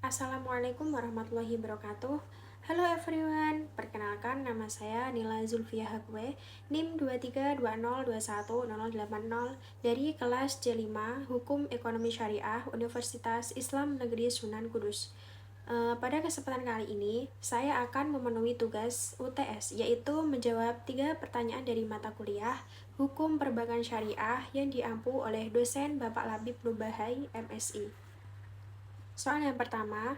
Assalamualaikum warahmatullahi wabarakatuh. Halo everyone, perkenalkan nama saya Nila Zulfia Hakwe, NIM 2320210080 dari kelas C5 Hukum Ekonomi Syariah Universitas Islam Negeri Sunan Kudus. Pada kesempatan kali ini, saya akan memenuhi tugas UTS, yaitu menjawab 3 pertanyaan dari mata kuliah Hukum Perbankan Syariah yang diampu oleh dosen Bapak Labib Nubahai, MSI. Soal yang pertama,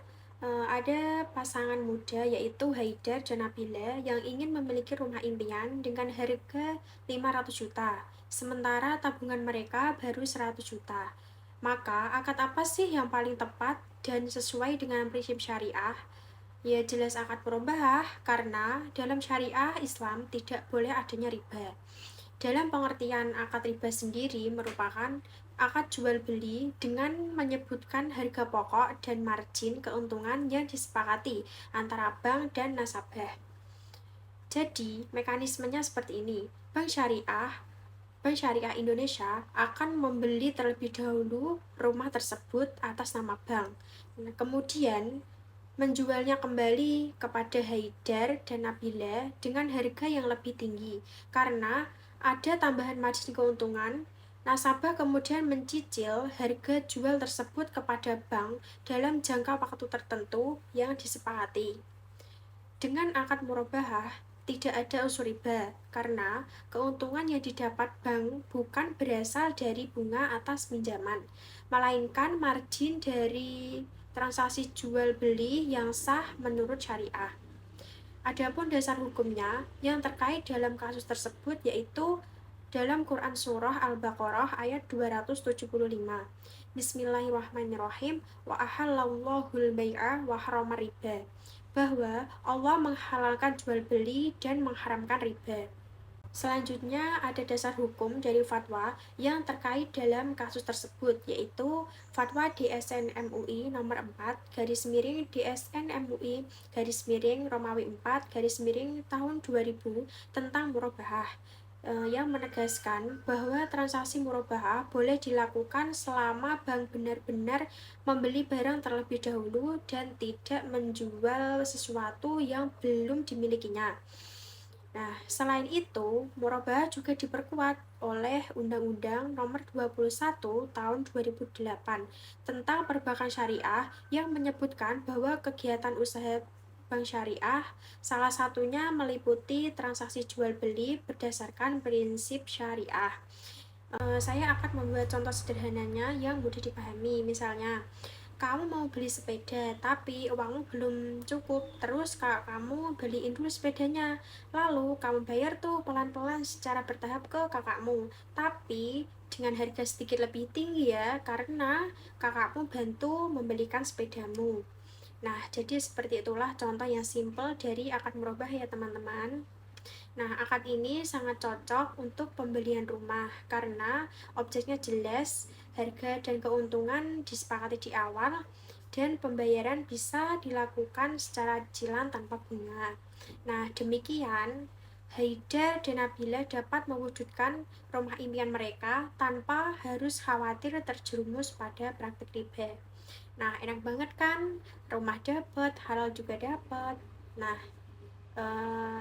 ada pasangan muda yaitu Haidar dan Nabila yang ingin memiliki rumah impian dengan harga 500 juta, sementara tabungan mereka baru 100 juta. Maka, akad apa sih yang paling tepat dan sesuai dengan prinsip syariah? Ya jelas akad murabahah, karena dalam syariah Islam tidak boleh adanya riba. Dalam pengertian akad riba sendiri merupakan akad jual beli dengan menyebutkan harga pokok dan margin keuntungan yang disepakati antara bank dan nasabah. Jadi, mekanismenya seperti ini. Bank Syariah Indonesia akan membeli terlebih dahulu rumah tersebut atas nama bank. Kemudian menjualnya kembali kepada Haidar dan Nabila dengan harga yang lebih tinggi karena ada tambahan margin keuntungan. Nasabah kemudian mencicil harga jual tersebut kepada bank dalam jangka waktu tertentu yang disepakati. Dengan akad murabahah tidak ada unsur riba karena keuntungan yang didapat bank bukan berasal dari bunga atas pinjaman, melainkan margin dari transaksi jual beli yang sah menurut syariah. Adapun dasar hukumnya yang terkait dalam kasus tersebut yaitu dalam Quran Surah Al-Baqarah ayat 275. Bismillahirrahmanirrahim. Wa ahallallahul bai'a wa harrama riba. Bahwa Allah menghalalkan jual beli dan mengharamkan riba. Selanjutnya ada dasar hukum dari fatwa yang terkait dalam kasus tersebut, yaitu Fatwa DSN MUI nomor 4 garis miring DSN MUI garis miring Romawi 4 garis miring tahun 2000 tentang murabahah, yang menegaskan bahwa transaksi murabahah boleh dilakukan selama bank benar-benar membeli barang terlebih dahulu dan tidak menjual sesuatu yang belum dimilikinya. Nah, selain itu, murabahah juga diperkuat oleh Undang-Undang Nomor 21 Tahun 2008 tentang Perbankan Syariah yang menyebutkan bahwa kegiatan usaha bank syariah salah satunya meliputi transaksi jual beli berdasarkan prinsip syariah. Saya akan membuat contoh sederhananya yang mudah dipahami. Misalnya, kamu mau beli sepeda tapi uangmu belum cukup, terus kamu beliin dulu sepedanya, lalu kamu bayar tuh pelan-pelan secara bertahap ke kakakmu, tapi dengan harga sedikit lebih tinggi ya, karena kakakmu bantu membelikan sepedamu. Nah, jadi seperti itulah contoh yang simple dari akad murabah ya teman-teman. Nah, akad ini sangat cocok untuk pembelian rumah karena objeknya jelas, harga dan keuntungan disepakati di awal, dan pembayaran bisa dilakukan secara cicilan tanpa bunga. Nah, demikian Haidar dan Nabila dapat mewujudkan rumah impian mereka tanpa harus khawatir terjerumus pada praktik riba. Nah, enak banget kan? Rumah dapat, halal juga dapat. Nah,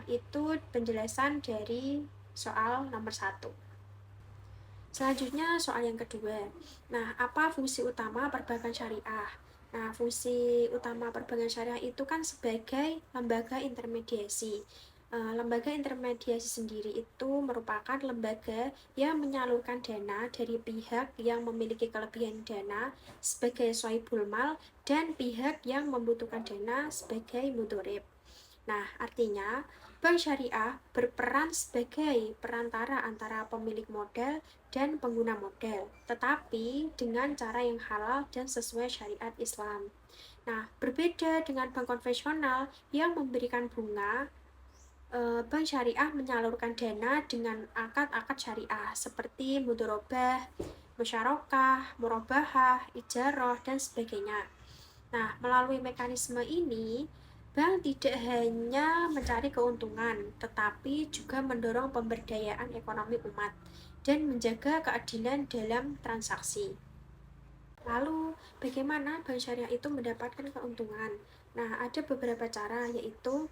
itu penjelasan dari soal nomor 1. Selanjutnya soal yang kedua. Nah, apa fungsi utama perbankan syariah? Nah, fungsi utama perbankan syariah itu kan sebagai lembaga intermediasi. Lembaga intermediasi sendiri itu merupakan lembaga yang menyalurkan dana dari pihak yang memiliki kelebihan dana sebagai sohibul mal dan pihak yang membutuhkan dana sebagai mudhorib. Nah, artinya bank syariah berperan sebagai perantara antara pemilik modal dan pengguna modal, tetapi dengan cara yang halal dan sesuai syariat Islam. Nah, berbeda dengan bank konvensional yang memberikan bunga, bank syariah menyalurkan dana dengan akad-akad syariah seperti mudharabah, musyarakah, murabahah, ijarah, dan sebagainya. Nah, melalui mekanisme ini, bank tidak hanya mencari keuntungan, tetapi juga mendorong pemberdayaan ekonomi umat dan menjaga keadilan dalam transaksi. Lalu, bagaimana bank syariah itu mendapatkan keuntungan? Nah, ada beberapa cara, yaitu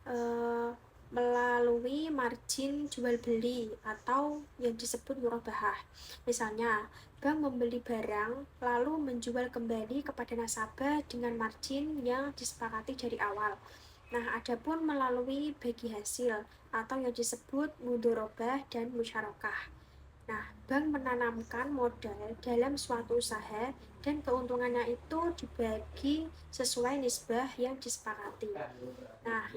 eh, melalui margin jual beli atau yang disebut murabahah. Misalnya, bank membeli barang lalu menjual kembali kepada nasabah dengan margin yang disepakati dari awal. Nah, adapun melalui bagi hasil atau yang disebut mudorobah dan musyarakah. Nah, bank menanamkan modal dalam suatu usaha dan keuntungannya itu dibagi sesuai nisbah yang disepakati. Nah,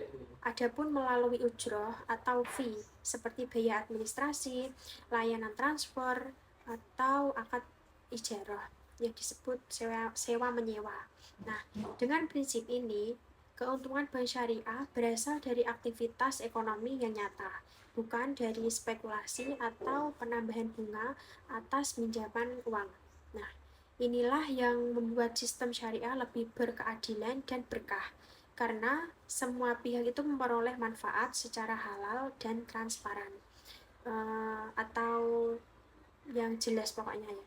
adapun melalui ujroh atau fee seperti biaya administrasi, layanan transfer, atau akad ijarah yang disebut sewa menyewa. Nah, dengan prinsip ini, keuntungan bank syariah berasal dari aktivitas ekonomi yang nyata, bukan dari spekulasi atau penambahan bunga atas pinjaman uang. Nah, inilah yang membuat sistem syariah lebih berkeadilan dan berkah, karena semua pihak itu memperoleh manfaat secara halal dan transparan. Atau yang jelas pokoknya ya.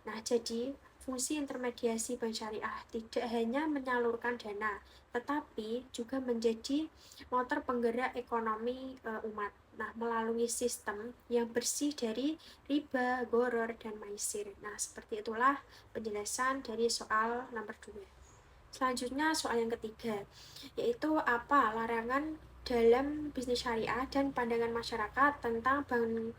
Nah, jadi fungsi intermediasi bank syariah tidak hanya menyalurkan dana, tetapi juga menjadi motor penggerak ekonomi umat. Nah, melalui sistem yang bersih dari riba, gharar, dan maisir. Nah, seperti itulah penjelasan dari soal nomor 2. Selanjutnya soal yang ketiga, yaitu apa larangan dalam bisnis syariah dan pandangan masyarakat tentang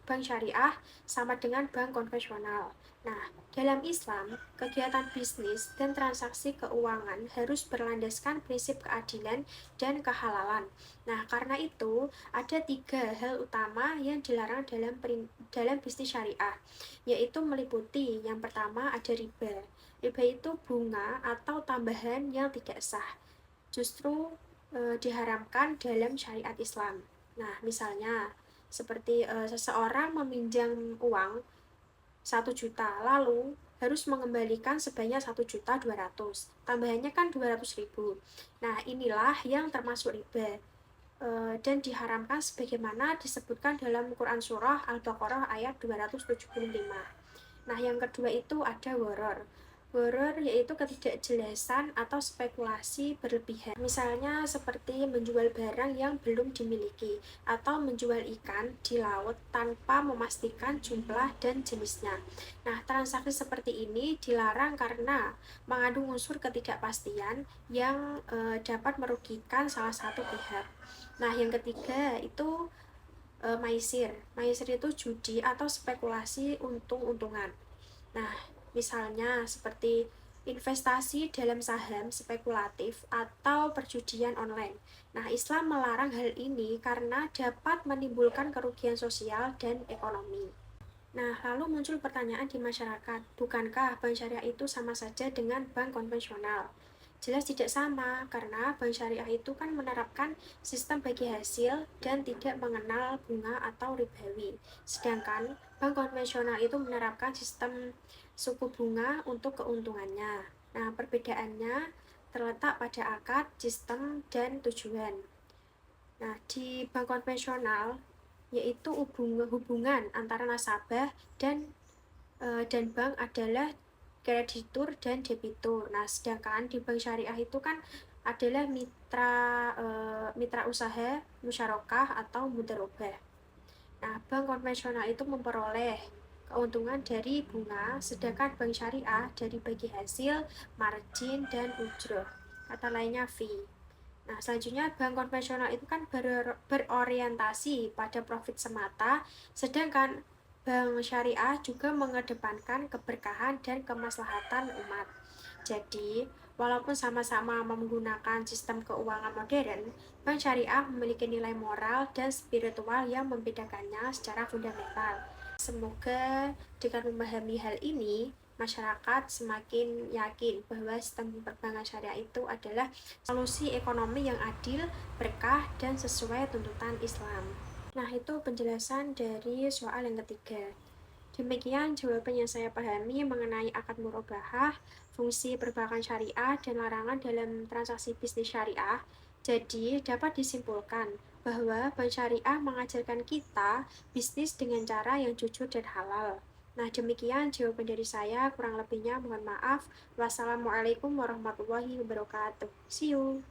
bank syariah sama dengan bank konvensional. Nah, dalam Islam, kegiatan bisnis dan transaksi keuangan harus berlandaskan prinsip keadilan dan kehalalan. Nah, karena itu, ada 3 hal utama yang dilarang dalam bisnis syariah, yaitu meliputi yang pertama ada riba. Riba itu bunga atau tambahan yang tidak sah, justru diharamkan dalam syariat Islam. Nah, misalnya seperti seseorang meminjam uang 1 juta, lalu harus mengembalikan sebanyak 1.200.000, tambahannya kan 200.000. Nah, inilah yang termasuk riba dan diharamkan sebagaimana disebutkan dalam Quran Surah Al-Baqarah ayat 275. Nah, yang kedua itu ada gharar. Gharar yaitu ketidakjelasan atau spekulasi berlebihan. Misalnya seperti menjual barang yang belum dimiliki atau menjual ikan di laut tanpa memastikan jumlah dan jenisnya. Nah, transaksi seperti ini dilarang karena mengandung unsur ketidakpastian yang dapat merugikan salah satu pihak. Nah, yang ketiga itu maisir. Maisir itu judi atau spekulasi untung-untungan. Nah, misalnya seperti investasi dalam saham spekulatif atau perjudian online. Nah, Islam melarang hal ini karena dapat menimbulkan kerugian sosial dan ekonomi. Nah, lalu muncul pertanyaan di masyarakat, bukankah bank syariah itu sama saja dengan bank konvensional? Jelas tidak sama, karena bank syariah itu kan menerapkan sistem bagi hasil dan tidak mengenal bunga atau ribawi. Sedangkan bank konvensional itu menerapkan sistem suku bunga untuk keuntungannya. Nah, perbedaannya terletak pada akad, sistem, dan tujuan. Nah, di bank konvensional yaitu hubungan antara nasabah dan bank adalah kreditur dan debitur. Nah, sedangkan di bank syariah itu kan adalah mitra usaha, musyarakah atau mudharabah. Nah, bank konvensional itu memperoleh keuntungan dari bunga, sedangkan bank syariah dari bagi hasil, margin, dan ujroh. Kata lainnya fee. Nah, selanjutnya bank konvensional itu kan berorientasi pada profit semata, sedangkan bank syariah juga mengedepankan keberkahan dan kemaslahatan umat. Jadi, walaupun sama-sama menggunakan sistem keuangan modern, bank syariah memiliki nilai moral dan spiritual yang membedakannya secara fundamental. Semoga dengan memahami hal ini, masyarakat semakin yakin bahwa sistem perbankan syariah itu adalah solusi ekonomi yang adil, berkah, dan sesuai tuntutan Islam. Nah, itu penjelasan dari soal yang ketiga. Demikian jawaban yang saya pahami mengenai akad murabahah, fungsi perbankan syariah, dan larangan dalam transaksi bisnis syariah. Jadi, dapat disimpulkan bahwa bank syariah mengajarkan kita bisnis dengan cara yang jujur dan halal. Nah, demikian jawaban dari saya. Kurang lebihnya mohon maaf. Wassalamualaikum warahmatullahi wabarakatuh. See you.